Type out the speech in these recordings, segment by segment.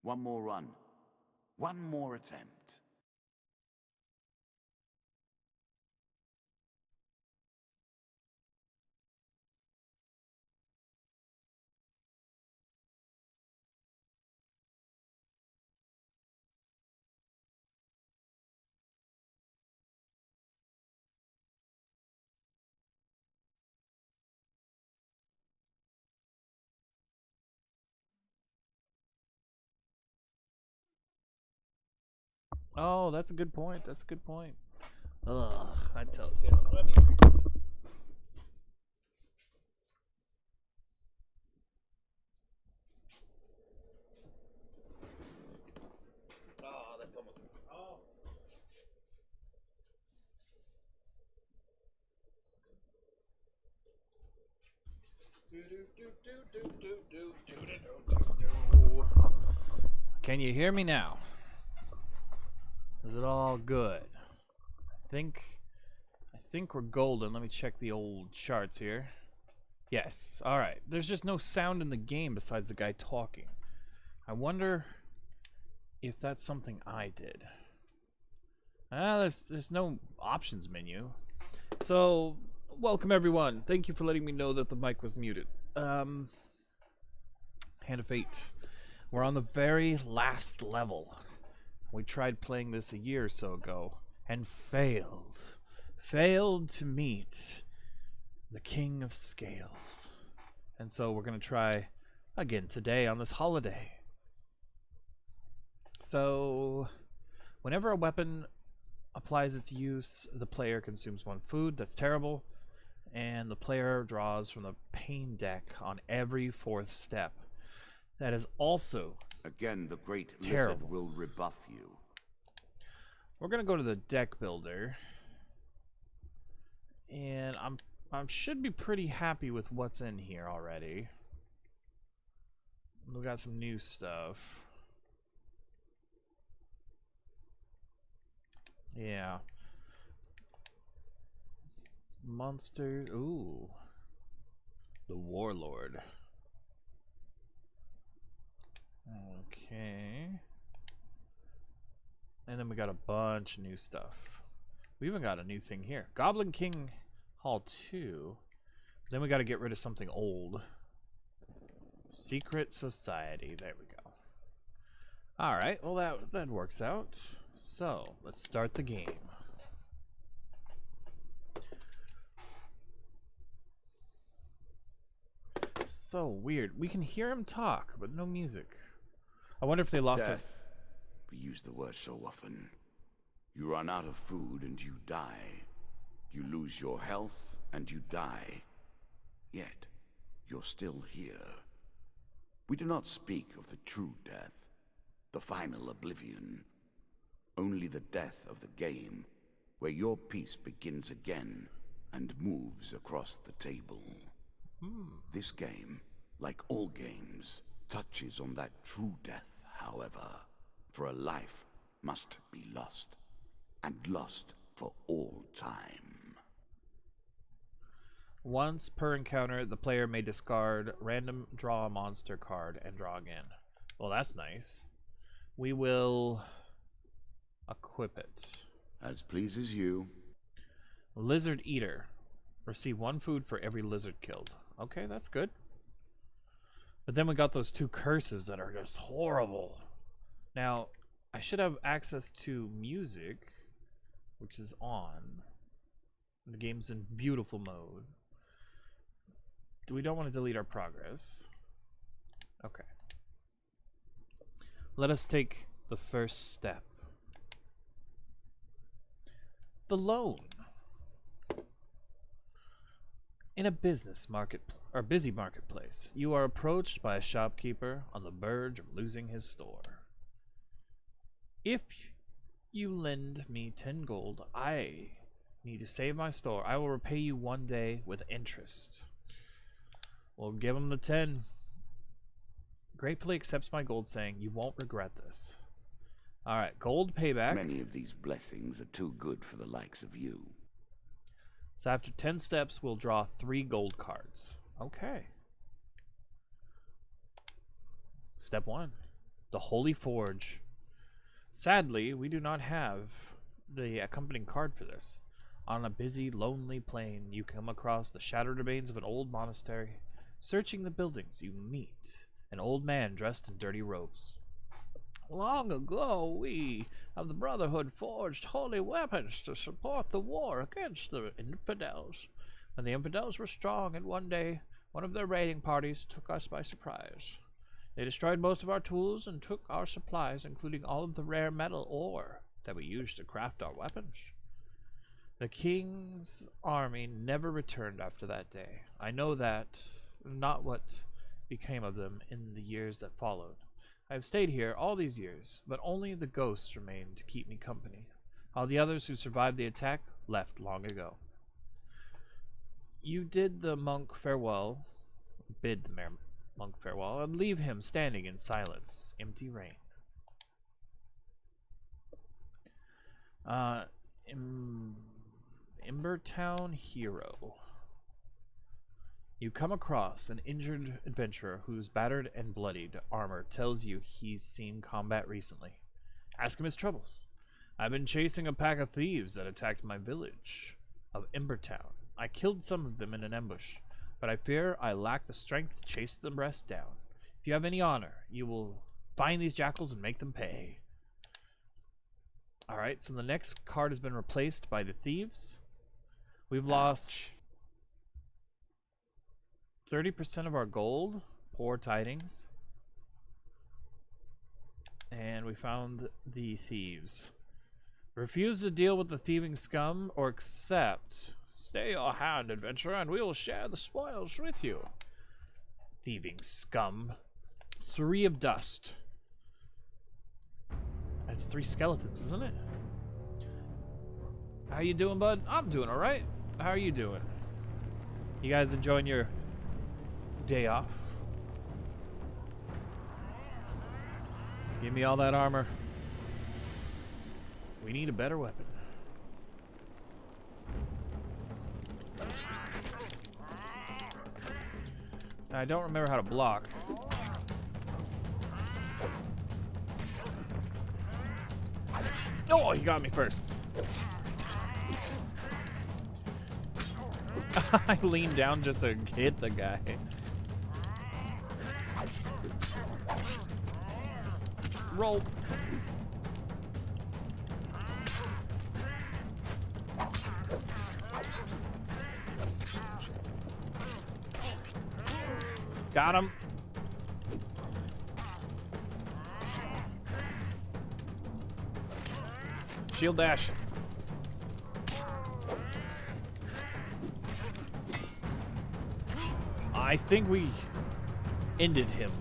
One more run. One more attempt. Oh, that's a good point. That's a good point. Ugh, that tells you. Let me. Oh, that's almost. Oh. Can you hear me now? Is it all good? I think we're golden. Let me check the old charts here. Yes. All right. There's just no sound in the game besides the guy talking. I wonder if that's something I did. There's no options menu. So, welcome everyone. Thank you for letting me know that the mic was muted. Hand of Fate. We're on the very last level. We tried playing this a year or so ago and failed. Failed to meet the King of Scales. And so we're going to try again today on this holiday. So, whenever a weapon applies its use, the player consumes 1 food. That's terrible. And the player draws from the pain deck on every 4th step. That is also again, the great terrible. lizard will rebuff you. We're gonna go to the deck builder, and I should be pretty happy with what's in here already. We got some new stuff. Yeah. Monster. Ooh. The Warlord. Okay. And then we got a bunch of new stuff. We even got a new thing here. Goblin King Hall 2. Then we got to get rid of something old. Secret Society. There we go. Alright, well that works out. So, let's start the game. So weird. We can hear him talk, but no music. I wonder if they lost Death. We use the word so often. You run out of food and you die. You lose your health and you die. Yet, you're still here. We do not speak of the true death, the final oblivion. Only the death of the game, where your piece begins again and moves across the table. This game, like all games, touches on that true death, however, for a life must be lost, and lost for all time. Once per encounter, the player may discard random draw a monster card and draw again. Well, that's nice. We will equip it. As pleases you. Lizard Eater. Receive 1 food for every lizard killed. Okay, that's good. But then we got those 2 curses that are just horrible. Now, I should have access to music, which is on. The game's in beautiful mode. We don't want to delete our progress. Okay. Let us take the first step. The loan. In a business market or busy marketplace, you are approached by a shopkeeper on the verge of losing his store. If you lend me 10 gold, I need to save my store. I will repay you 1 day with interest. We'll give him the 10. Gratefully accepts my gold, saying, "You won't regret this." Alright, gold payback. Many of these blessings are too good for the likes of you. So after 10 steps, we'll draw 3 gold cards. Okay. Step 1. the Holy Forge. Sadly, we do not have the accompanying card for this. On a busy, lonely plain, you come across the shattered remains of an old monastery. Searching the buildings, you meet an old man dressed in dirty robes. Long ago, we of the Brotherhood forged holy weapons to support the war against the infidels. When the infidels were strong, and one day, one of their raiding parties took us by surprise. They destroyed most of our tools and took our supplies, including all of the rare metal ore that we used to craft our weapons. The king's army never returned after that day. I know that, not what became of them in the years that followed. I have stayed here all these years, but only the ghosts remain to keep me company. All the others who survived the attack left long ago. You did the monk farewell, bid the monk farewell, and leave him standing in silence, empty rain. Embertown Hero. You come across an injured adventurer whose battered and bloodied armor tells you he's seen combat recently. Ask him his troubles. I've been chasing a pack of thieves that attacked my village of Embertown. I killed some of them in an ambush, but I fear I lack the strength to chase the rest down. If you have any honor, you will find these jackals and make them pay. Alright, so the next card has been replaced by the thieves. We've lost 30% of our gold. Poor tidings. And we found the thieves. Refuse to deal with the thieving scum or accept. Stay your hand, adventurer, and we will share the spoils with you. Thieving scum. 3 of dust. That's 3 skeletons, isn't it? How you doing, bud? I'm doing alright. How are you doing? You guys enjoying your day off? Give me all that armor. We need a better weapon. I don't remember how to block. Oh, he got me first. I leaned down just to hit the guy. Roll. Got him. Shield dash. I think we ended him.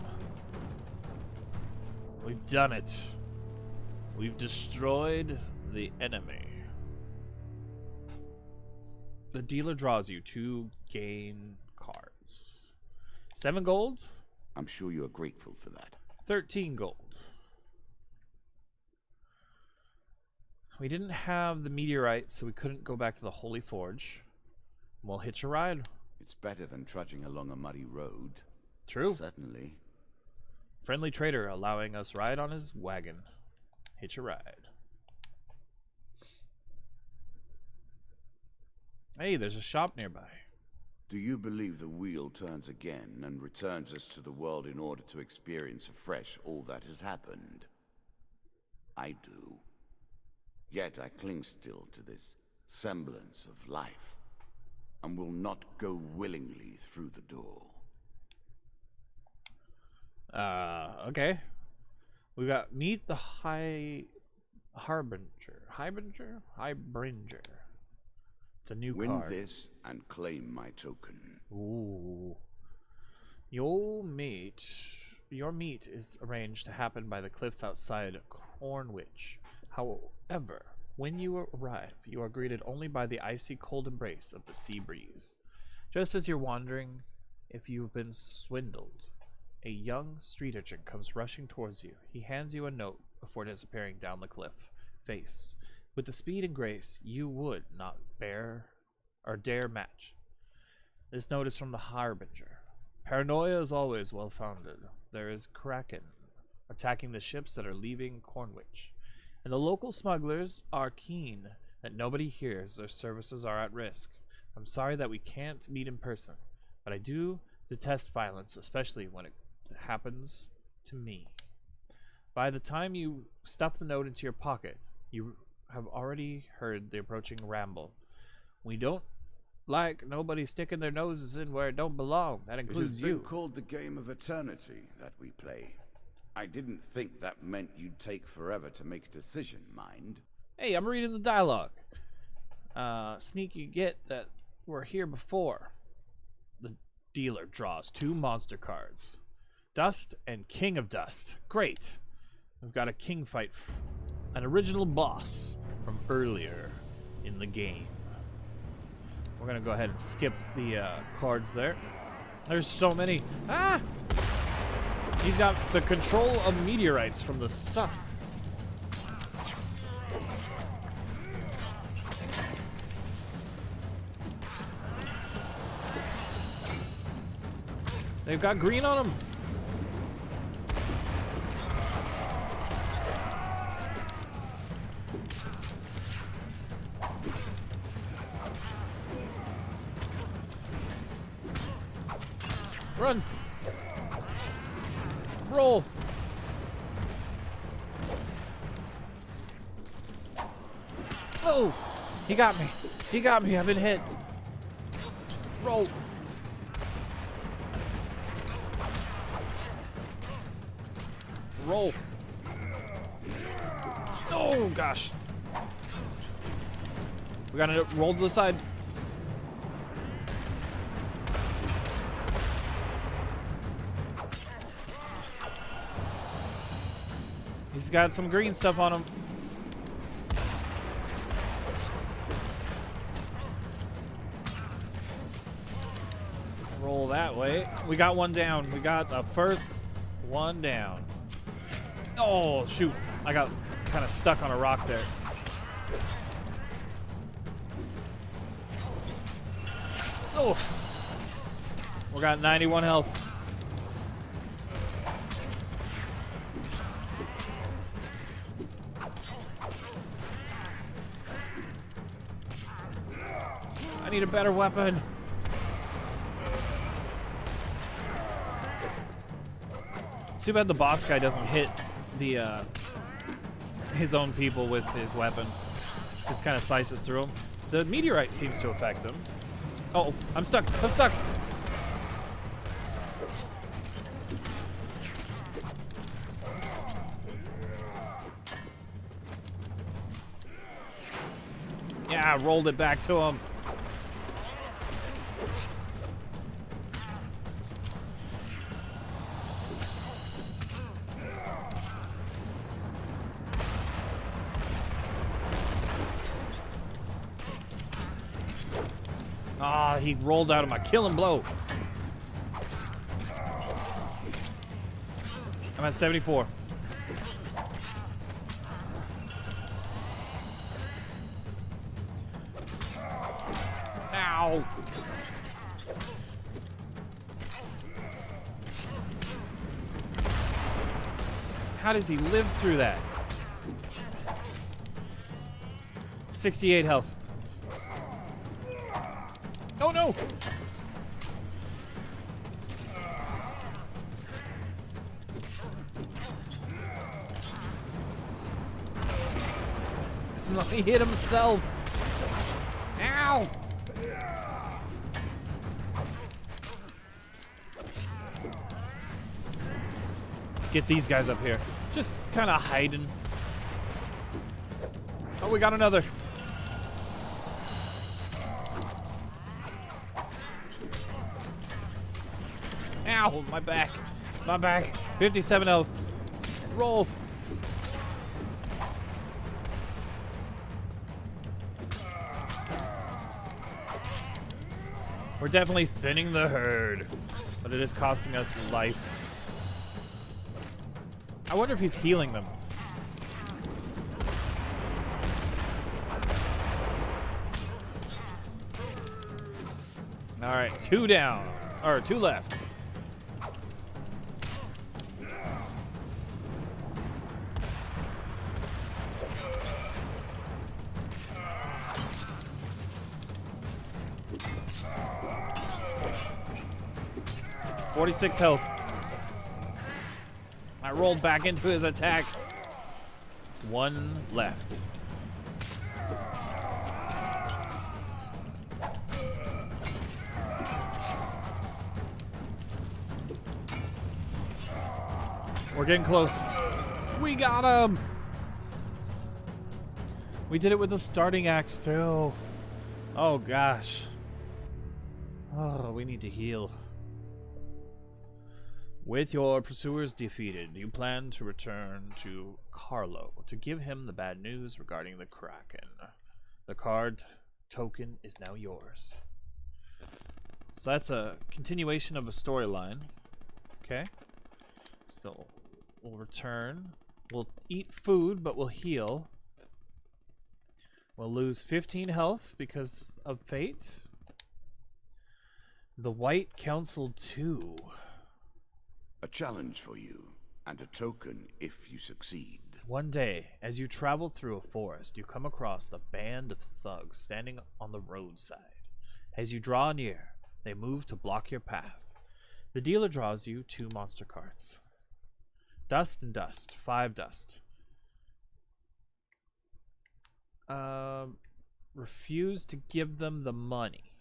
We've done it. We've destroyed the enemy. The dealer draws you 2 gain cards. 7 gold. I'm sure you're grateful for that. 13 gold. We didn't have the meteorite, so we couldn't go back to the Holy Forge. We'll hitch a ride. It's better than trudging along a muddy road. True. Certainly. Friendly trader allowing us ride on his wagon. Hitch a ride. Hey, there's a shop nearby. Do you believe the wheel turns again and returns us to the world in order to experience afresh all that has happened? I do. Yet I cling still to this semblance of life, and will not go willingly through the door. Okay. We got meet the Harbinger. It's a new Win card. this and claim my token. Ooh. Your meet is arranged to happen by the cliffs outside Cornwich. However, when you arrive, you are greeted only by the icy cold embrace of the sea breeze. Just as you're wondering if you've been swindled, a young street urchin comes rushing towards you. He hands you a note before disappearing down the cliff face with the speed and grace you would not bear or dare match. This note is from the Harbinger. Paranoia is always well-founded. There is Kraken attacking the ships that are leaving Cornwich. And the local smugglers are keen that nobody hears their services are at risk. I'm sorry that we can't meet in person, but I do detest violence, especially when it happens to me. By the time you stuff the note into your pocket, you have already heard the approaching ramble. We don't like nobody sticking their noses in where it don't belong. That includes It has you. been called the game of eternity that we play. I didn't think that meant you'd take forever to make a decision, mind. Hey, I'm reading the dialogue. Sneaky get that we're here before. The dealer draws 2 monster cards. Dust and King of Dust. Great. We've got a king fight. An original boss from earlier in the game. We're going to go ahead and skip the cards there. There's so many. Ah! He's got the control of meteorites from the sun. They've got green on them. Run. Roll. Oh, he got me. He got me. I've been hit. Roll. Roll. Oh, gosh. We gotta roll to the side. He's got some green stuff on him. Roll that way. We got one down. We got the first one down. Oh, shoot. I got kind of stuck on a rock there. Oh. We got 91 health. I need a better weapon. It's too bad the boss guy doesn't hit the his own people with his weapon. Just kind of slices through them. The meteorite seems to affect them. Oh, I'm stuck. I'm stuck. Yeah, I rolled it back to him. Ah, he rolled out of my killing blow. I'm at 74. Ow. How does he live through that? 68 health. Oh no! He hit himself. Ow! Let's get these guys up here. Just kind of hiding. Oh, we got another. Ow, my back. My back. 57 health. Roll. We're definitely thinning the herd, but it is costing us life. I wonder if he's healing them. All right, 2 down, or 2 left. 46 health. I rolled back into his attack. 1 left. We're getting close. We got him! We did it with the starting axe too. Oh gosh. Oh, we need to heal. With your pursuers defeated, you plan to return to Carlo to give him the bad news regarding the Kraken. The card token is now yours. So that's a continuation of a storyline. Okay. So we'll return. We'll eat food, but we'll heal. We'll lose 15 health because of fate. The White Council 2. A challenge for you, and a token if you succeed. One day, as you travel through a forest, you come across a band of thugs standing on the roadside. As you draw near, they move to block your path. The dealer draws you 2 monster cards. Dust and dust. 5 dust. Refuse to give them the money.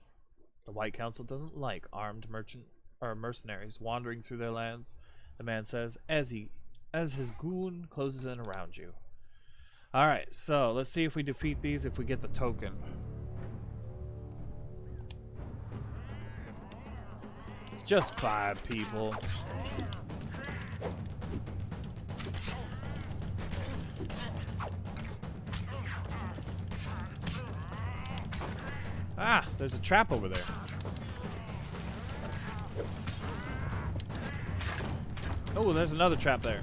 The White Council doesn't like armed mercenaries wandering through their lands, the man says, as his goon closes in around you. Alright, so let's see if we defeat these, if we get the token. It's just 5 people. Ah, there's a trap over there. Oh, there's another trap there.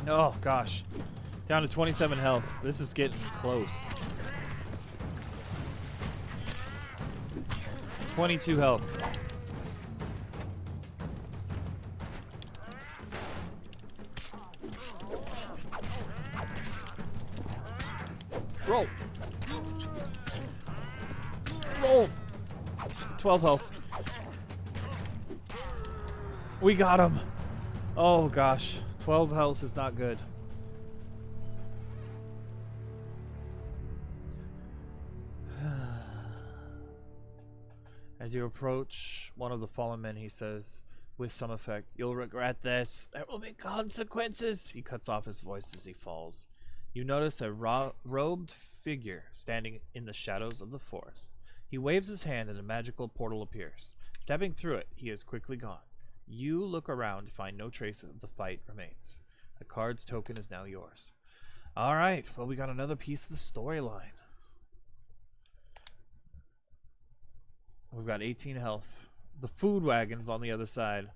Oh, gosh. Down to 27 health. This is getting close. 22 health. Roll. Roll. 12 health. We got him. Oh gosh. 12 health is not good. As you approach one of the fallen men, he says, with some effect, "You'll regret this. There will be consequences." He cuts off his voice as he falls. You notice a robed figure standing in the shadows of the forest. He waves his hand and a magical portal appears. Stepping through it, he is quickly gone. You look around to find no trace of the fight remains. The card's token is now yours. Alright, well, we got another piece of the storyline. We've got 18 health. The food wagon's on the other side.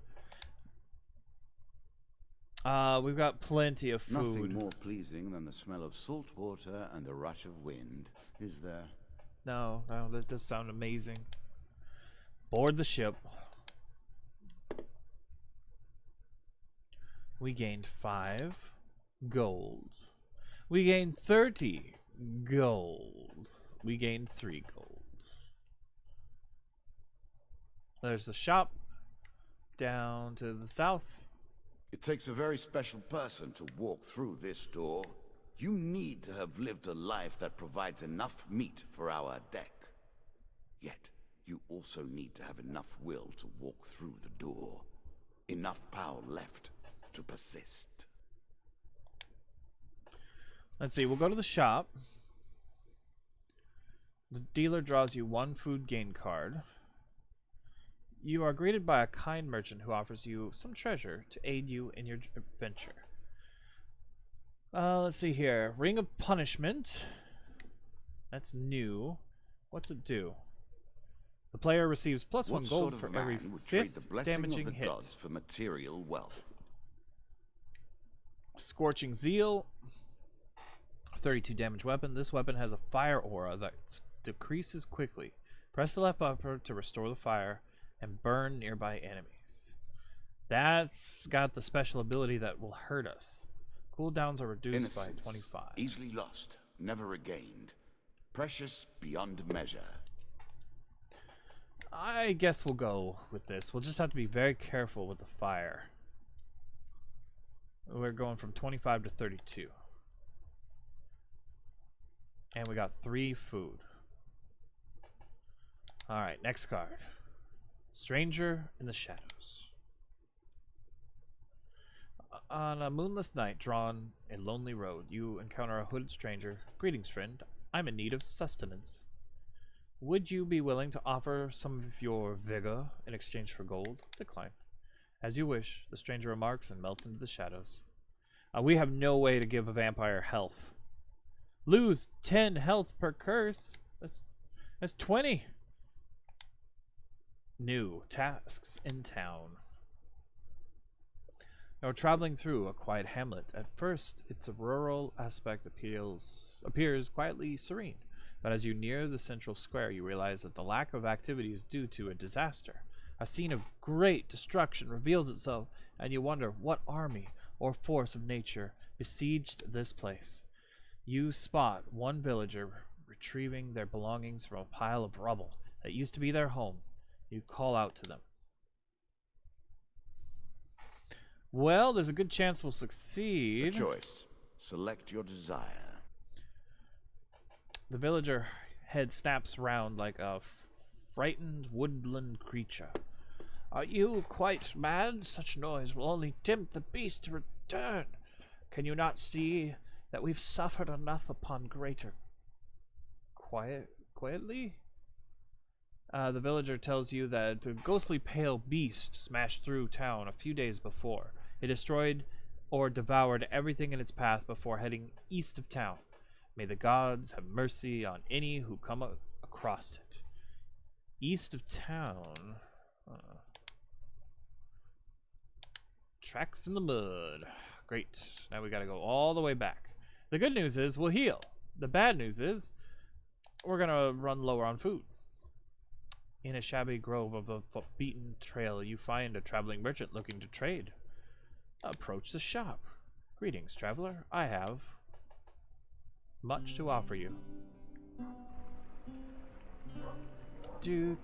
We've got plenty of food. Nothing more pleasing than the smell of salt water and the rush of wind, is there? No, that does sound amazing. Board the ship. We gained 5 gold. We gained 30 gold. We gained 3 gold. There's the shop down to the south. It takes a very special person to walk through this door. You need to have lived a life that provides enough meat for our deck. Yet, you also need to have enough will to walk through the door. Enough power left to persist. Let's see, we'll go to the shop. The dealer draws you 1 food gain card. You are greeted by a kind merchant who offers you some treasure to aid you in your adventure. Let's see here. Ring of Punishment. That's new. What's it do? The player receives +1 What gold sort of for man every would trade the 5th blessing damaging of the hit. gods for material wealth? Scorching Zeal. 32 damage weapon. This weapon has a fire aura that decreases quickly. Press the left bumper to restore the fire and burn nearby enemies. That's got the special ability that will hurt us. Cooldowns are reduced Innocence, by 25. easily lost, never regained. Precious beyond measure. I guess we'll go with this. We'll just have to be very careful with the fire. We're going from 25 to 32. And we got 3 food. Alright, next card. Stranger in the Shadows. On a moonless night drawn a lonely road, you encounter a hooded stranger. Greetings, friend. I'm in need of sustenance. Would you be willing to offer some of your vigor in exchange for gold? Decline. As you wish, the stranger remarks and melts into the shadows. We have no way to give a vampire health. Lose 10 health per curse. That's 20. New tasks in town. Now, traveling through a quiet hamlet. At first, its rural aspect appears quietly serene. But as you near the central square, you realize that the lack of activity is due to a disaster. A scene of great destruction reveals itself, and you wonder what army or force of nature besieged this place. You spot one villager retrieving their belongings from a pile of rubble that used to be their home. You call out to them. Well, there's a good chance we'll succeed. A choice. Select your desire. The villager head snaps round like a frightened woodland creature. Are you quite mad? Such noise will only tempt the beast to return. Can you not see that we've suffered enough upon greater quietly? The villager tells you that a ghostly pale beast smashed through town a few days before. It destroyed or devoured everything in its path before heading east of town. May the gods have mercy on any who come across it. East of town. Tracks in the mud. Great. Now we gotta go all the way back. The good news is we'll heal. The bad news is we're gonna run lower on food. In a shabby grove of a beaten trail, you find a traveling merchant looking to trade. Approach the shop. Greetings, traveler. I have much to offer you. Do.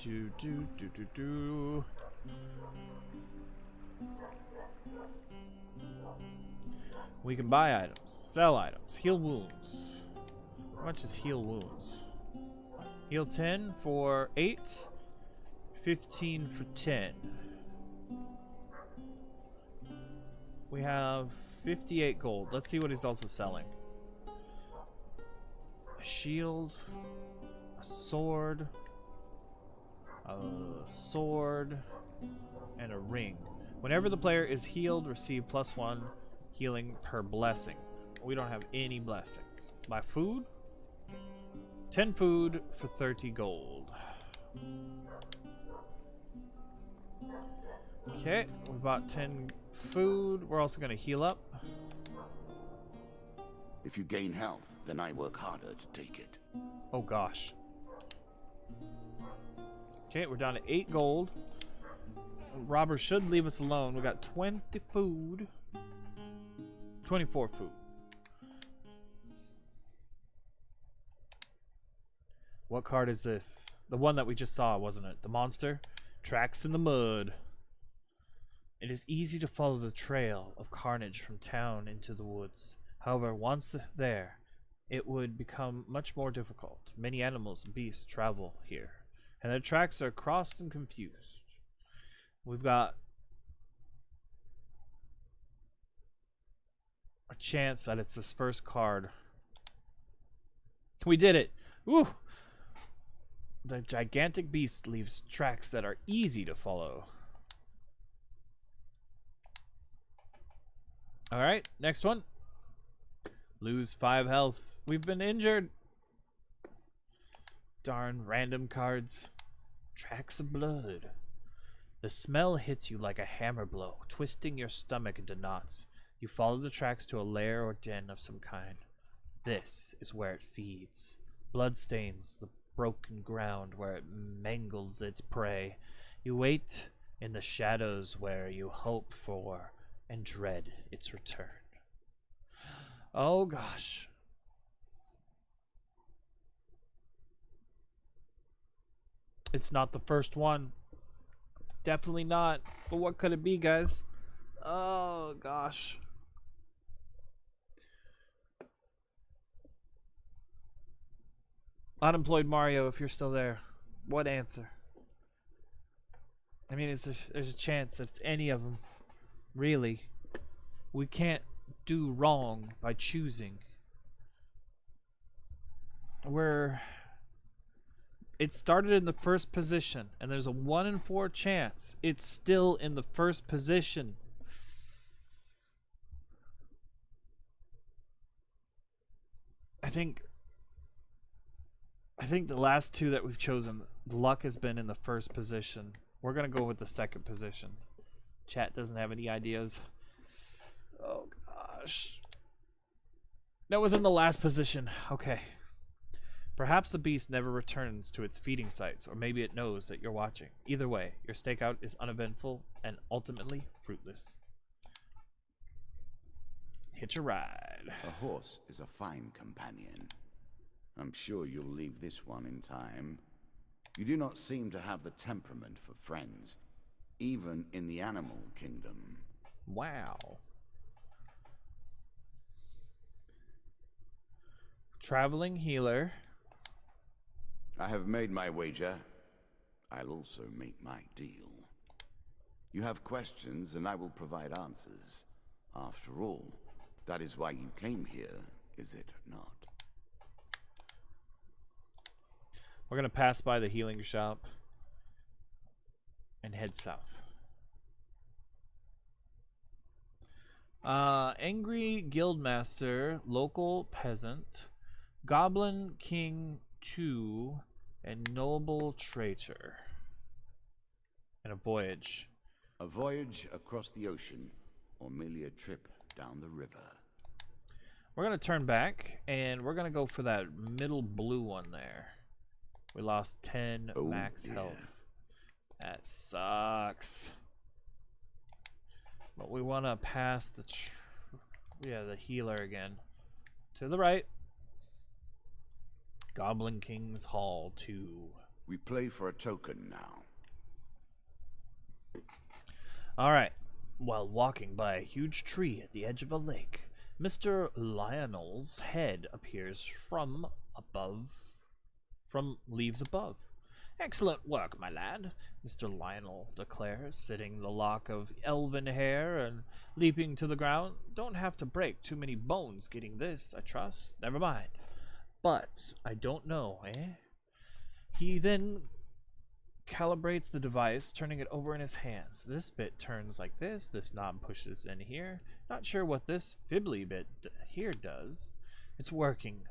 We can buy items, sell items, heal wounds. How much is heal wounds? Heal 10 for 8, 15 for 10. We have 58 gold. Let's see what he's also selling. A shield, a sword, and a ring. Whenever the player is healed, receive +1 healing per blessing. We don't have any blessings. Buy food. 10 food for 30 gold. Okay, we bought 10 food. We're also going to heal up. If you gain health, then I work harder to take it. Oh gosh. Okay, we're down to 8 gold. Robbers should leave us alone. We got 20 food. 24 food. What card is this? The one that we just saw, wasn't it? The monster? Tracks in the mud. It is easy to follow the trail of carnage from town into the woods. However, once there, it would become much more difficult. Many animals and beasts travel here, and their tracks are crossed and confused. We've got a chance that it's this first card. We did it! Woo! The gigantic beast leaves tracks that are easy to follow. Alright, next one. Lose 5 health. We've been injured. Darn random cards. Tracks of blood. The smell hits you like a hammer blow, twisting your stomach into knots. You follow the tracks to a lair or den of some kind. This is where it feeds. Blood stains the broken ground where it mangles its prey. You wait in the shadows where you hope for and dread its return. Oh gosh. It's not the first one. Definitely not. But what could it be, guys? Oh gosh. Unemployed Mario, if you're still there, what answer? I mean, there's a chance that it's any of them. Really. We can't do wrong by choosing. It started in the first position, and there's a 1 in 4 chance it's still in the first position. I think the last two that we've chosen, the luck has been in the first position. We're going to go with the second position. Chat doesn't have any ideas. Oh, gosh. That was in the last position. Okay. Perhaps the beast never returns to its feeding sites, or maybe it knows that you're watching. Either way, your stakeout is uneventful and ultimately fruitless. Hitch a ride. A horse is a fine companion. I'm sure you'll leave this one in time. You do not seem to have the temperament for friends, even in the animal kingdom. Wow. Traveling healer. I have made my wager. I'll also make my deal. You have questions, and I will provide answers. After all, that is why you came here, is it not? We're going to pass by the healing shop and head south. Angry Guildmaster, local peasant, Goblin King 2, and Noble Traitor. And a voyage. A voyage across the ocean, or merely a trip down the river. We're going to turn back, and we're going to go for that middle blue one there. We lost 10 max health. That sucks. But we want to pass the healer again. To the right. Goblin King's Hall 2. We play for a token now. Alright. While walking by a huge tree at the edge of a lake, Mr. Lionel's head appears from leaves above. Excellent work, my lad, Mr. Lionel declares, sitting the lock of elven hair and leaping to the ground. Don't have to break too many bones getting this, I trust. Never mind. But I don't know, eh? He then calibrates the device, turning it over in his hands. This bit turns like this knob pushes in here. Not sure what this fibbly bit here does. It's working.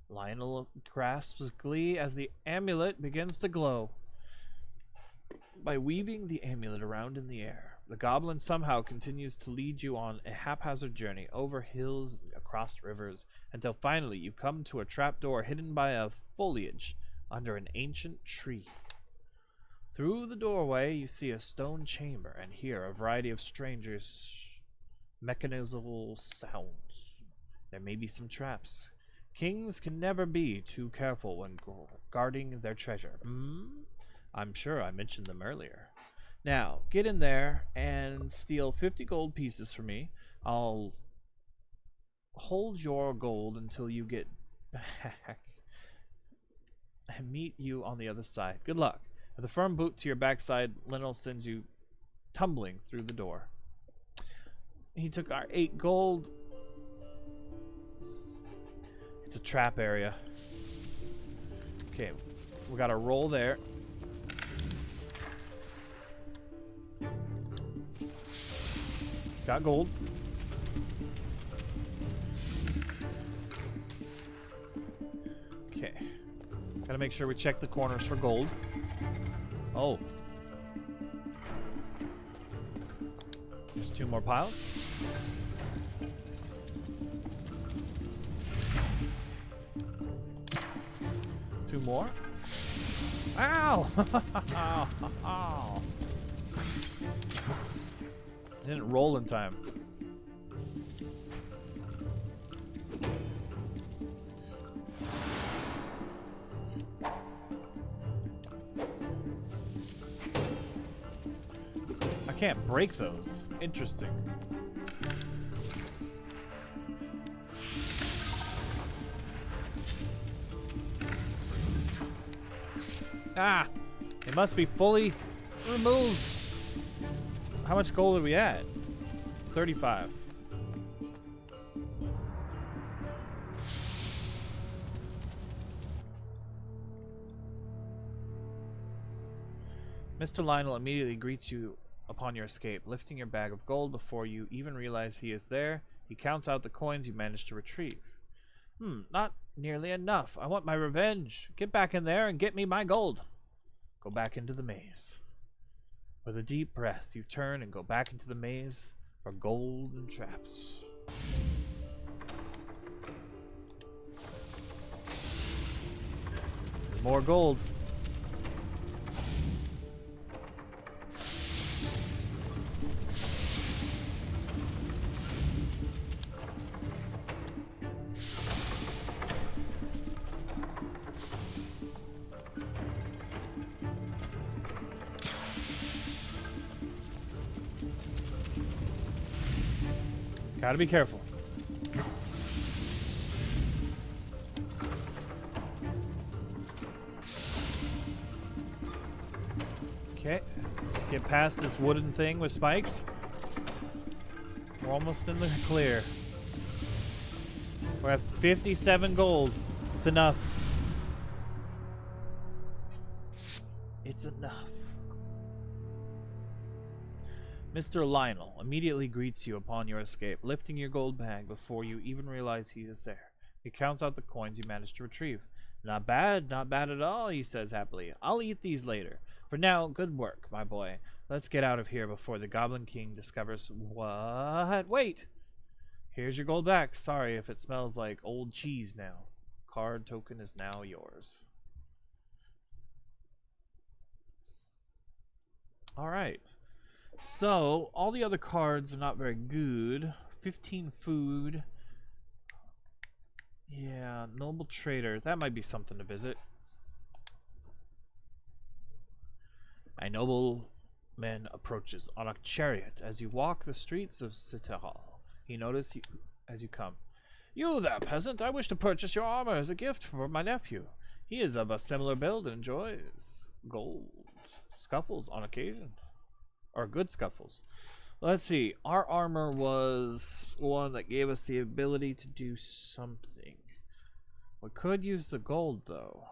Lionel grasps glee as the amulet begins to glow. By weaving the amulet around in the air, the goblin somehow continues to lead you on a haphazard journey over hills, across rivers, until finally you come to a trapdoor hidden by a foliage under an ancient tree. Through the doorway, you see a stone chamber and hear a variety of strangers' mechanical sounds. There may be some traps. Kings can never be too careful when guarding their treasure. I'm sure I mentioned them earlier. Now, get in there and steal 50 gold pieces for me. I'll hold your gold until you get back and meet you on the other side. Good luck. With a firm boot to your backside, Lionel sends you tumbling through the door. He took our 8 gold. It's a trap area. Okay, we got a roll there. Got gold. Okay. Gotta make sure we check the corners for gold. Oh. There's 2 more piles. Two more. Ow! Ow! Didn't roll in time. I can't break those. Interesting. Ah! It must be fully removed. How much gold are we at? 35. Mr. Lionel immediately greets you upon your escape, lifting your bag of gold before you even realize he is there. He counts out the coins you managed to retrieve. Not nearly enough. I want my revenge. Get back in there and get me my gold. Go back into the maze. With a deep breath, you turn and go back into the maze for golden traps. There's more gold. Gotta be careful. Okay, just get past this wooden thing with spikes. We're almost in the clear. We're at 57 gold. It's enough. It's enough. Mr. Lionel immediately greets you upon your escape, lifting your gold bag before you even realize he is there. He counts out the coins you managed to retrieve. Not bad at all, he says happily. I'll eat these later. For now, good work, my boy. Let's get out of here before the Goblin King discovers what? Wait! Here's your gold back. Sorry if it smells like old cheese now. Card token is now yours. Alright. So, all the other cards are not very good. 15 food. Yeah, noble trader. That might be something to visit. A nobleman approaches on a chariot as you walk the streets of Citahal. He notices you as you come. You there, peasant. I wish to purchase your armor as a gift for my nephew. He is of a similar build and enjoys gold scuffles on occasion. Or good scuffles. Let's see. Our armor was one that gave us the ability to do something. We could use the gold, though.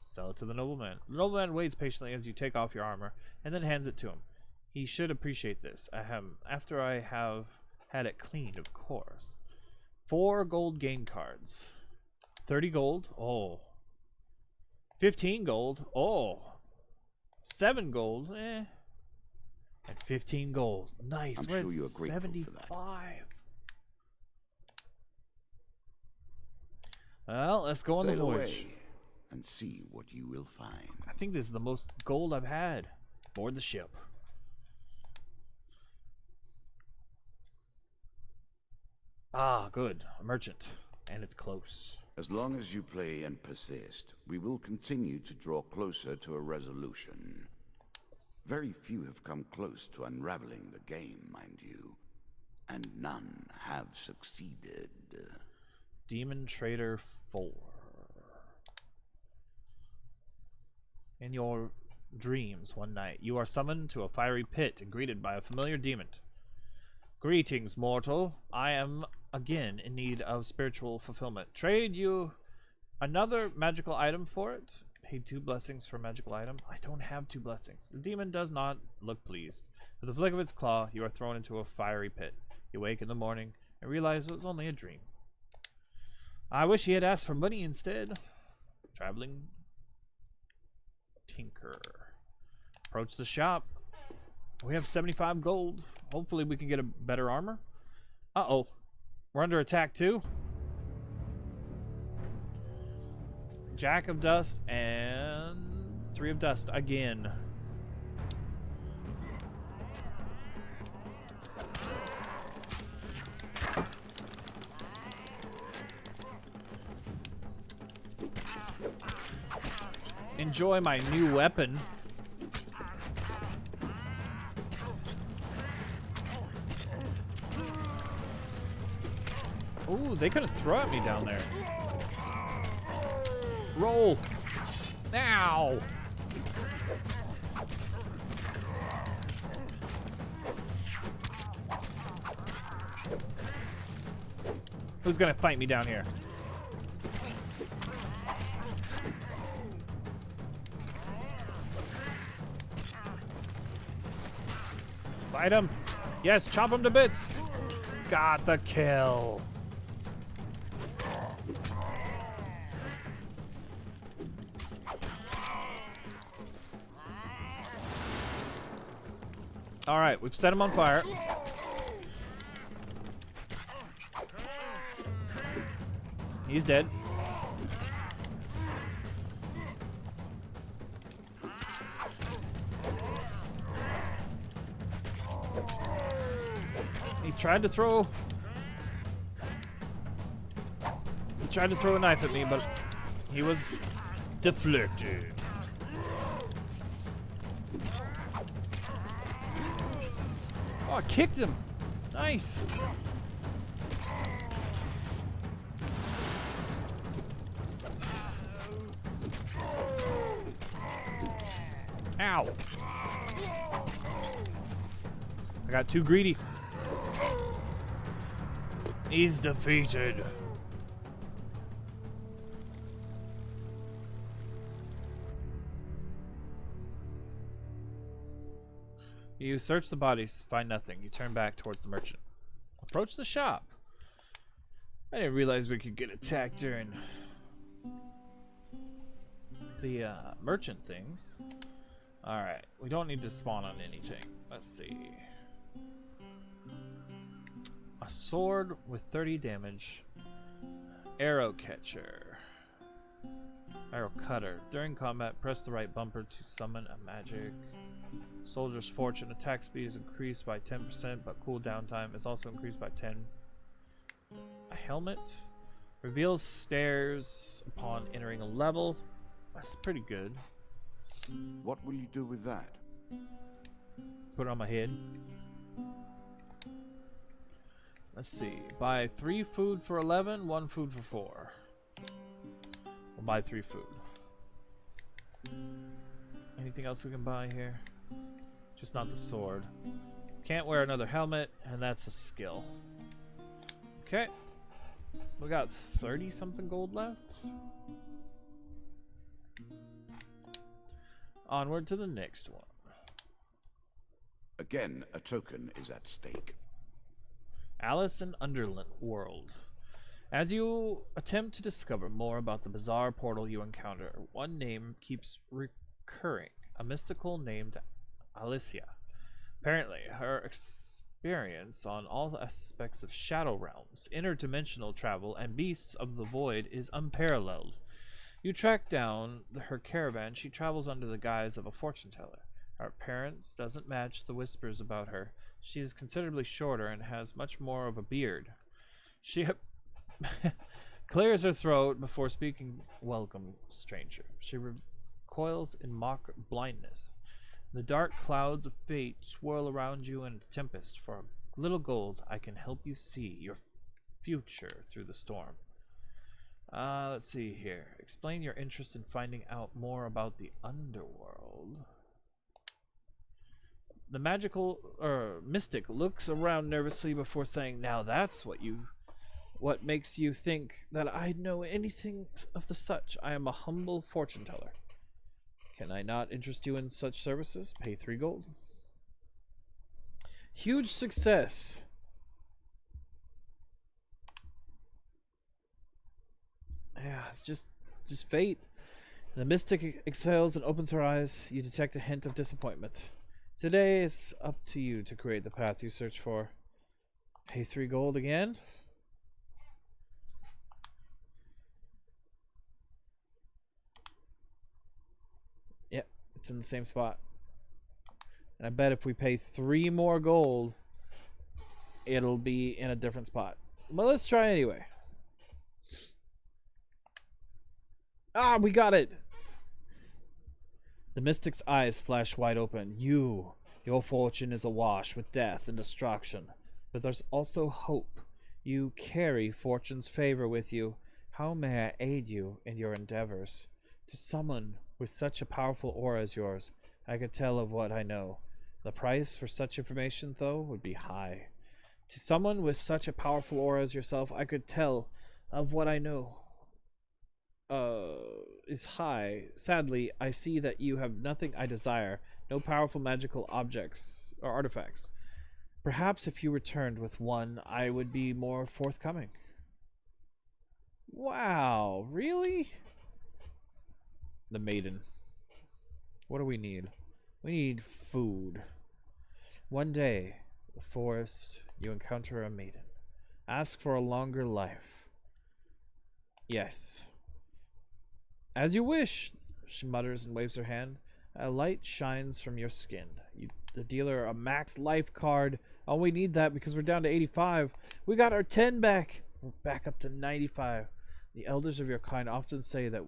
Sell it to the nobleman. The nobleman waits patiently as you take off your armor, and then hands it to him. He should appreciate this. After I have had it cleaned, of course. 4 gold game cards. 30 gold. Oh. 15 gold. Oh. 7 gold. Eh. And 15 gold. Nice. I'm sure you're grateful 75. for that. Well, let's go on the Sail voyage. away and see what you will find. I think this is the most gold I've had. Board the ship. Ah, good. A merchant. And it's close. As long as you play and persist, we will continue to draw closer to a resolution. Very few have come close to unraveling the game, mind you, and none have succeeded. Demon Trader 4. In your dreams one night, you are summoned to a fiery pit and greeted by a familiar demon. Greetings, mortal. I am again in need of spiritual fulfillment. Trade you another magical item for it? Pay 2 blessings for a magical item. I don't have 2 blessings. The demon does not look pleased. With a flick of its claw, you are thrown into a fiery pit. You wake in the morning and realize it was only a dream. I wish he had asked for money instead. Traveling tinker. Approach the shop. We have 75 gold. Hopefully we can get a better armor. Uh-oh. We're under attack too. Jack of Dust and 3 of dust again. Enjoy my new weapon. Ooh, they couldn't throw at me down there. Roll! Now! Who's gonna fight me down here? Fight him! Yes, chop him to bits! Got the kill! Alright, we've set him on fire. He's dead. He tried to throw a knife at me, but he was deflected. Oh, I kicked him. Nice. Ow. I got too greedy. He's defeated. You search the bodies, find nothing. You turn back towards the merchant. Approach the shop. I didn't realize we could get attacked during the merchant things. Alright, we don't need to spawn on anything. Let's see. A sword with 30 damage. Arrow catcher. Arrow cutter. During combat, press the right bumper to summon a magic. Soldier's fortune attack speed is increased by 10%, but cooldown time is also increased by 10. A helmet. Reveals stairs upon entering a level. That's pretty good. What will you do with that? Put it on my head. Let's see. Buy 3 food for 11, 1 food for 4. We'll buy 3 food. Anything else we can buy here? Just not the sword. Can't wear another helmet, and that's a skill. Okay. We got 30 something gold left. Onward to the next one. Again, a token is at stake. Alice in Underworld. As you attempt to discover more about the bizarre portal you encounter, one name keeps recurring. A mystical named Alicia. Apparently, her experience on all aspects of Shadow Realms, interdimensional travel, and beasts of the void is unparalleled. You track down her caravan. She travels under the guise of a fortune teller. Her appearance doesn't match the whispers about her. She is considerably shorter and has much more of a beard. She clears her throat before speaking. Welcome, stranger. She recoils in mock blindness. The dark clouds of fate swirl around you in a tempest. For a little gold, I can help you see your future through the storm. Let's see here. Explain your interest in finding out more about the underworld. The mystic looks around nervously before saying, "Now that's what makes you think that I know anything of the such. I am a humble fortune teller. Can I not interest you in such services? Pay 3 gold." Huge success. Yeah, it's just fate. The mystic exhales and opens her eyes. You detect a hint of disappointment. Today it's up to you to create the path you search for. Pay 3 gold again. Yep. it's in the same spot. And I bet if we pay 3 more gold, it'll be in a different spot. But let's try anyway. Ah, we got it! The mystic's eyes flash wide open. Your fortune is awash with death and destruction. But there's also hope. You carry fortune's favor with you. How may I aid you in your endeavors? To someone with such a powerful aura as yours, I could tell of what I know. The price for such information, though, would be high. To someone with such a powerful aura as yourself, I could tell of what I know. Is high. Sadly, I see that you have nothing I desire, no powerful magical objects or artifacts. Perhaps if you returned with one, I would be more forthcoming. Wow, really? The maiden. What do we need? We need food. One day, in the forest, you encounter a maiden. Ask for a longer life. Yes. As you wish, she mutters and waves her hand. A light shines from your skin. The dealer a max life card. Oh, we need that because we're down to 85. We got our 10 back. We're back up to 95. The elders of your kind often say that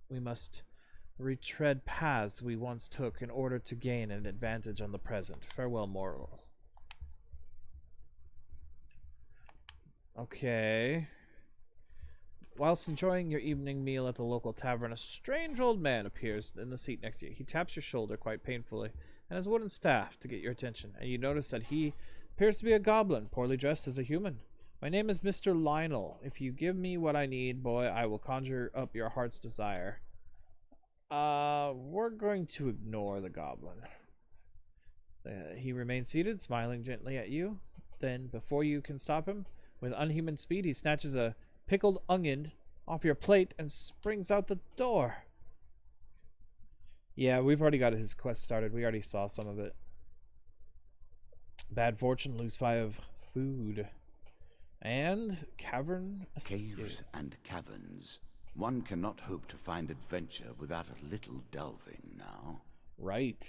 we must retread paths we once took in order to gain an advantage on the present. Farewell, moral. Okay. Whilst enjoying your evening meal at the local tavern, a strange old man appears in the seat next to you. He taps your shoulder quite painfully and has a wooden staff to get your attention, and you notice that he appears to be a goblin, poorly dressed as a human. My name is Mr. Lionel. If you give me what I need, boy, I will conjure up your heart's desire. We're going to ignore the goblin. He remains seated, smiling gently at you. Then, before you can stop him, with unhuman speed, he snatches a pickled onion off your plate and springs out the door. Yeah, we've already got his quest started. We already saw some of it. Bad fortune, lose 5 food. And cavern escape. Caves and caverns. One cannot hope to find adventure without a little delving now. Right.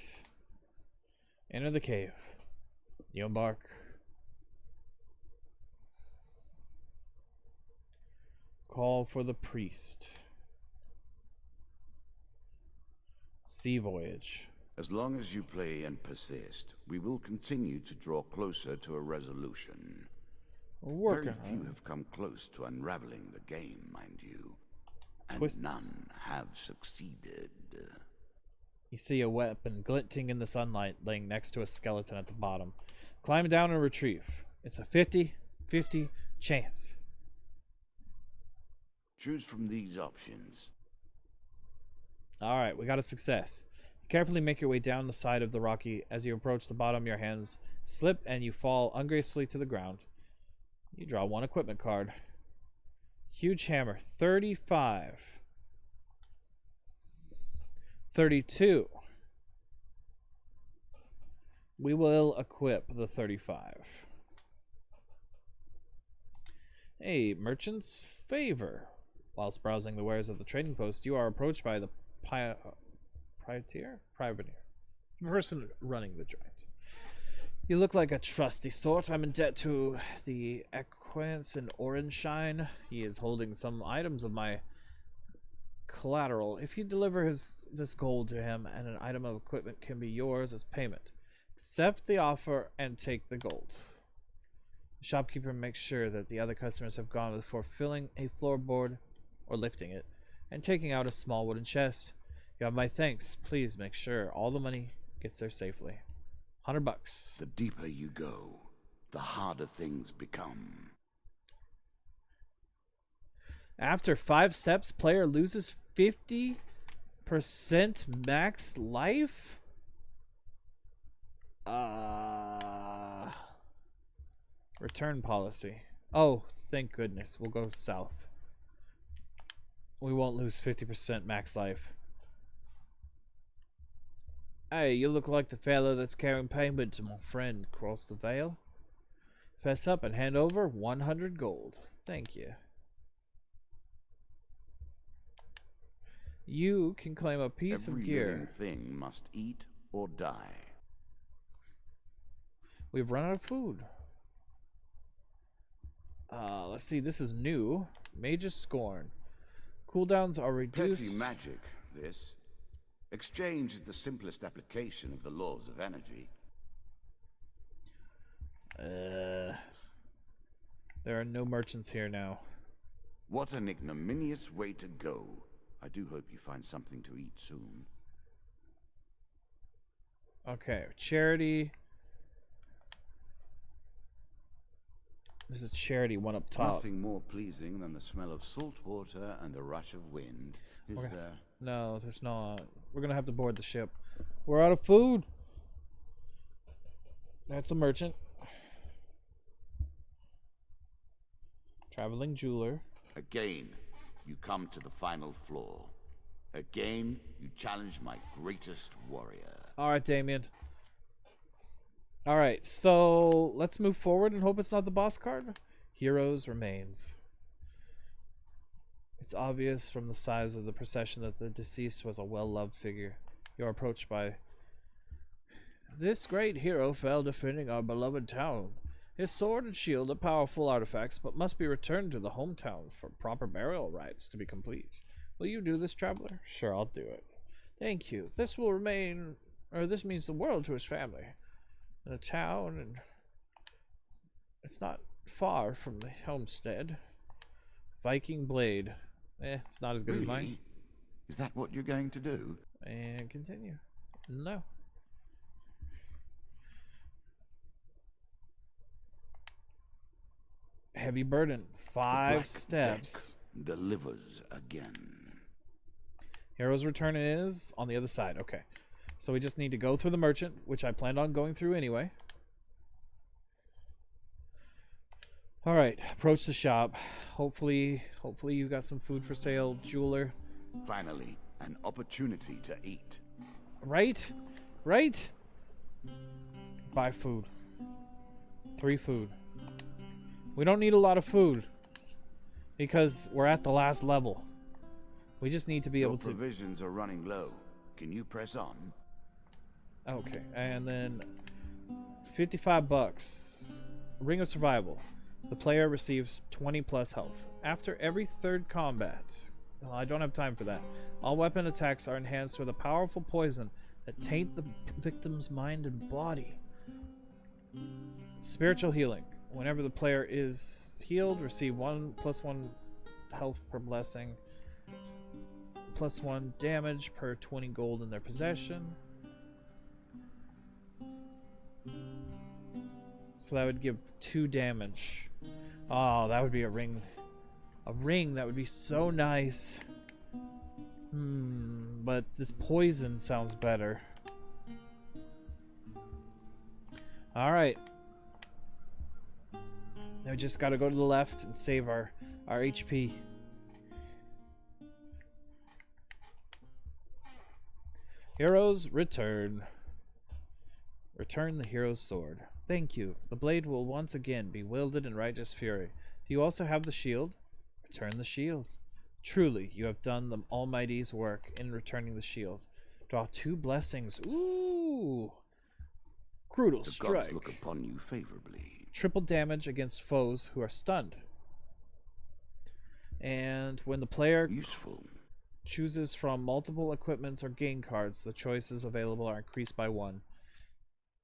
Enter the cave. You embark. Call for the priest. Sea voyage. As long as you play and persist, we will continue to draw closer to a resolution. Very few have come close to unraveling the game, mind you. And Twists. none have succeeded. You see a weapon glinting in the sunlight laying next to a skeleton at the bottom. Climb down and retrieve. It's a 50-50 chance. Choose from these options. Alright, we got a success. Carefully make your way down the side of the rocky. As you approach the bottom, your hands slip and you fall ungracefully to the ground. You draw 1 equipment card. Huge hammer, 35. 32. We will equip the 35. A merchant's favor. Whilst browsing the wares of the trading post, you are approached by the privateer? The person running the joint. You look like a trusty sort. I'm in debt to the Equance and Orange-Shine. He is holding some items of my collateral. If you deliver this gold to him, and an item of equipment can be yours as payment. Accept the offer and take the gold. The shopkeeper makes sure that the other customers have gone before filling a floorboard or lifting it and taking out a small wooden chest. You have my thanks. Please make sure all the money gets there safely. $100. The deeper you go, the harder things become. After 5 steps, player loses 50% max life? Return policy. Oh, thank goodness. We'll go south. We won't lose 50% max life. Hey, you look like the fellow that's carrying payment to my friend across the veil. Fess up and hand over 100 gold. Thank you. You can claim a piece Every of gear. living thing must eat or die. We've run out of food. Let's see. This is new. Mage's Scorn. Cooldowns are reduced. Petty magic, this. Exchange is the simplest application of the laws of energy. There are no merchants here now. What an ignominious way to go. I do hope you find something to eat soon. Okay, charity. There's a charity one up top. Nothing more pleasing than the smell of salt water and the rush of wind, is there? No, there's not. We're gonna have to board the ship. We're out of food. That's a merchant. Traveling jeweler. Again, you come to the final floor. Again, you challenge my greatest warrior. Alright, Damien. Alright, so let's move forward and hope it's not the boss card. Heroes remains. It's obvious from the size of the procession that the deceased was a well-loved figure. You're approached by... This great hero fell defending our beloved town. His sword and shield are powerful artifacts, but must be returned to the hometown for proper burial rites to be complete. Will you do this, traveler? Sure, I'll do it. Thank you. This will remain... this means the world to his family. In a town, and it's not far from the homestead. Viking blade. It's not as good as mine. Is that what you're going to do? And continue. No. Heavy burden. 5 steps. Delivers again. Hero's return is on the other side. Okay. So we just need to go through the merchant, which I planned on going through anyway. Alright, approach the shop. Hopefully you got some food for sale, jeweler. Finally, an opportunity to eat. Right? Right? Buy food. 3 food. We don't need a lot of food because we're at the last level. We just need to be able to... Your provisions are running low. Can you press on? Okay, and then $55. Ring of Survival. The player receives 20 plus health. After every 3rd combat. Well, I don't have time for that. All weapon attacks are enhanced with a powerful poison that taint the victim's mind and body. Spiritual healing. Whenever the player is healed, receive 1+1 health per blessing. +1 damage per 20 gold in their possession. So that would give 2 damage. Oh, that would be a ring. A ring, that would be so nice. But this poison sounds better. Alright. Now we just gotta go to the left and save our HP. Heroes return. Return the hero's sword. Thank you. The blade will once again be wielded in righteous fury. Do you also have the shield? Return the shield. Truly, you have done the Almighty's work in returning the shield. Draw 2 blessings. Ooh! Brutal strike. The gods look upon you favorably. Triple damage against foes who are stunned. And when the player chooses from multiple equipments or gain cards, the choices available are increased by 1.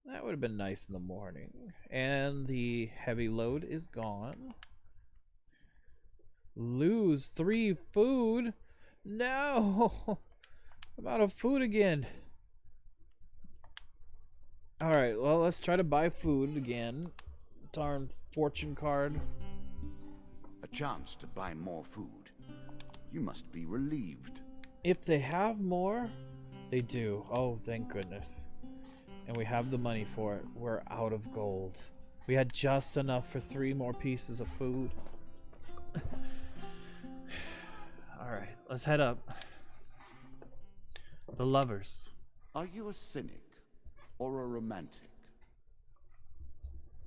That would have been nice in the morning. And the heavy load is gone. Lose 3 food. No! I'm out of food again. Alright, well, let's try to buy food again. Darn fortune card. A chance to buy more food. You must be relieved. If they have more, they do. Oh, thank goodness. And we have the money for it. We're out of gold. We had just enough for 3 more pieces of food. Alright, let's head up. The lovers. Are you a cynic or a romantic?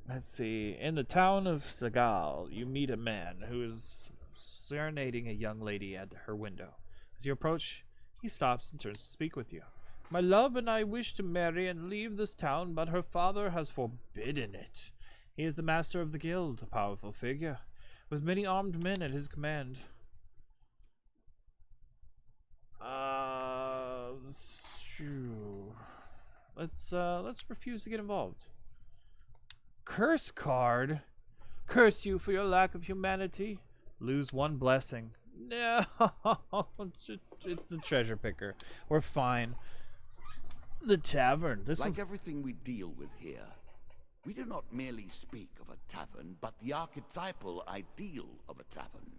Let's see. In the town of Segal, you meet a man who is serenading a young lady at her window. As you approach, He stops and turns to speak with you. My love and I wish to marry and leave this town, but her father has forbidden it. He is the master of the guild, a powerful figure, with many armed men at his command. Let's refuse to get involved. Curse card? Curse you for your lack of humanity. Lose one blessing. No, it's the treasure picker. We're fine. The tavern. This like one's... everything we deal with here, we do not merely speak of a tavern, but the archetypal ideal of a tavern.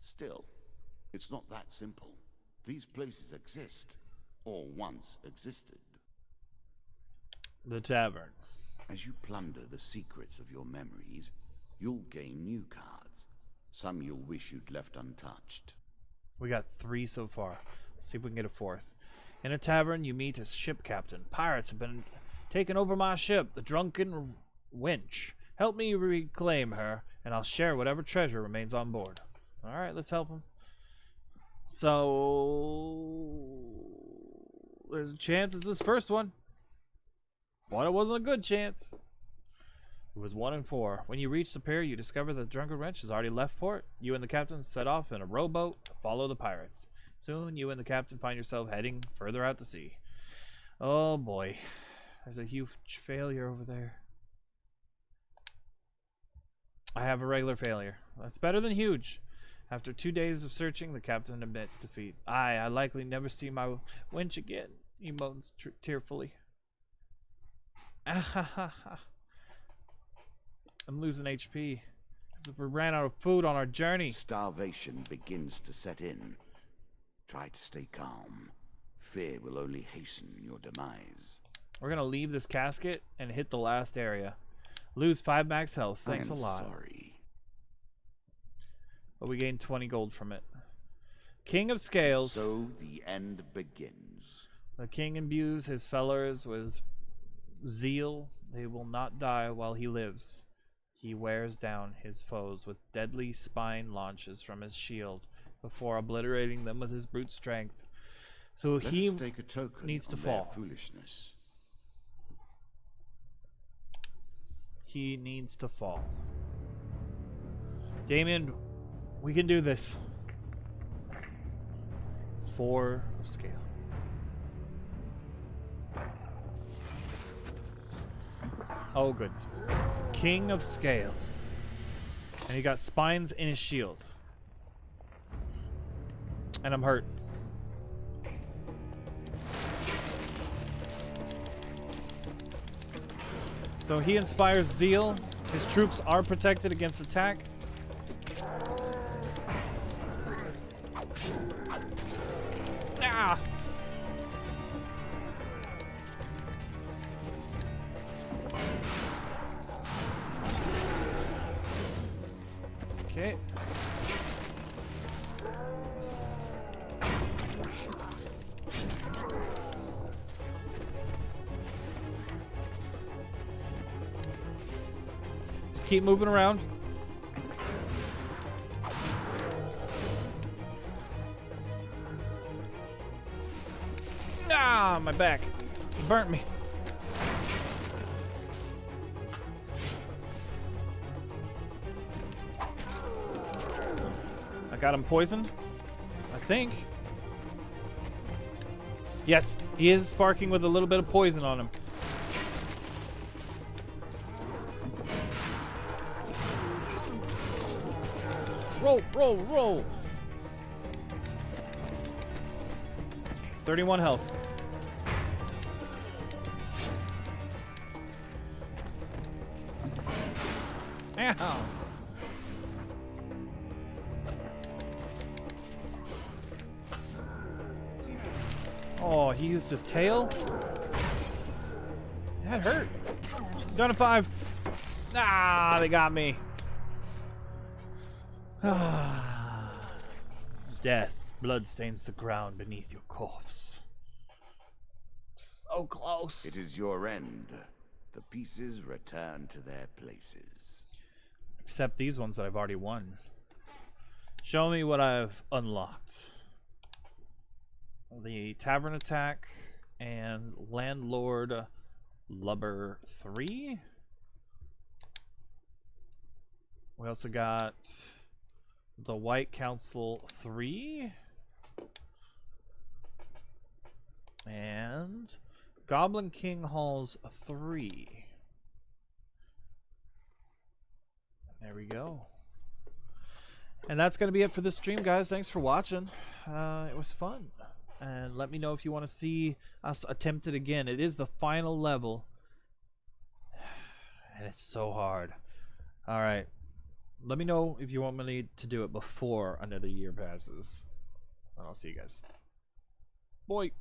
Still, it's not that simple. These places exist, or once existed. The tavern. As you plunder the secrets of your memories, you'll gain new cards. Some you'll wish you'd left untouched. We got 3 so far. Let's see if we can get a 4th. In a tavern, you meet a ship captain. Pirates have been taking over my ship, the Drunken Wench. Help me reclaim her, and I'll share whatever treasure remains on board. Alright, let's help him. So... there's a chance it's this first one. But it wasn't a good chance. It was 1 in 4. When you reach the pier, you discover that the Drunken Wrench has already left port. You and the captain set off in a rowboat to follow the pirates. Soon, you and the captain find yourself heading further out to sea. Oh boy. There's a huge failure over there. I have a regular failure. That's better than huge. After 2 days of searching, the captain admits defeat. I likely never see my winch again, he moans tearfully. I'm losing HP because we ran out of food on our journey. Starvation begins to set in. Try to stay calm. Fear will only hasten your demise. We're gonna leave this casket and hit the last area. Lose 5 max health. Thanks a lot. Sorry. But we gained 20 gold from it. King of Scales. So the end begins. The king imbues his fellows with zeal. They will not die while he lives. He wears down his foes with deadly spine launches from his shield before obliterating them with his brute strength. So he take a token needs to on their fall. Foolishness. He needs to fall. Damien, we can do this. 4 of scale. Oh goodness. King of Scales. And he got spines in his shield. And I'm hurt. So he inspires zeal. His troops are protected against attack. Ah! Okay. Just keep moving around. Ah, my back. It burnt me. I got him poisoned, I think. Yes, he is sparking with a little bit of poison on him. Roll, roll, roll. 31 health. Ow. Oh, he used his tail? That hurt. Down to 5. Ah, they got me. Death. Blood stains the ground beneath your corpse. So close. It is your end. The pieces return to their places. Except these ones that I've already won. Show me what I've unlocked. the Tavern Attack, and Landlord Lubber 3. We also got the White Council 3. And Goblin King Halls 3. There we go. And that's going to be it for this stream, guys. Thanks for watching. It was fun. And let me know if you want to see us attempt it again. It is the final level. And it's so hard. Alright. Let me know if you want me to do it before another year passes. And I'll see you guys. Boy.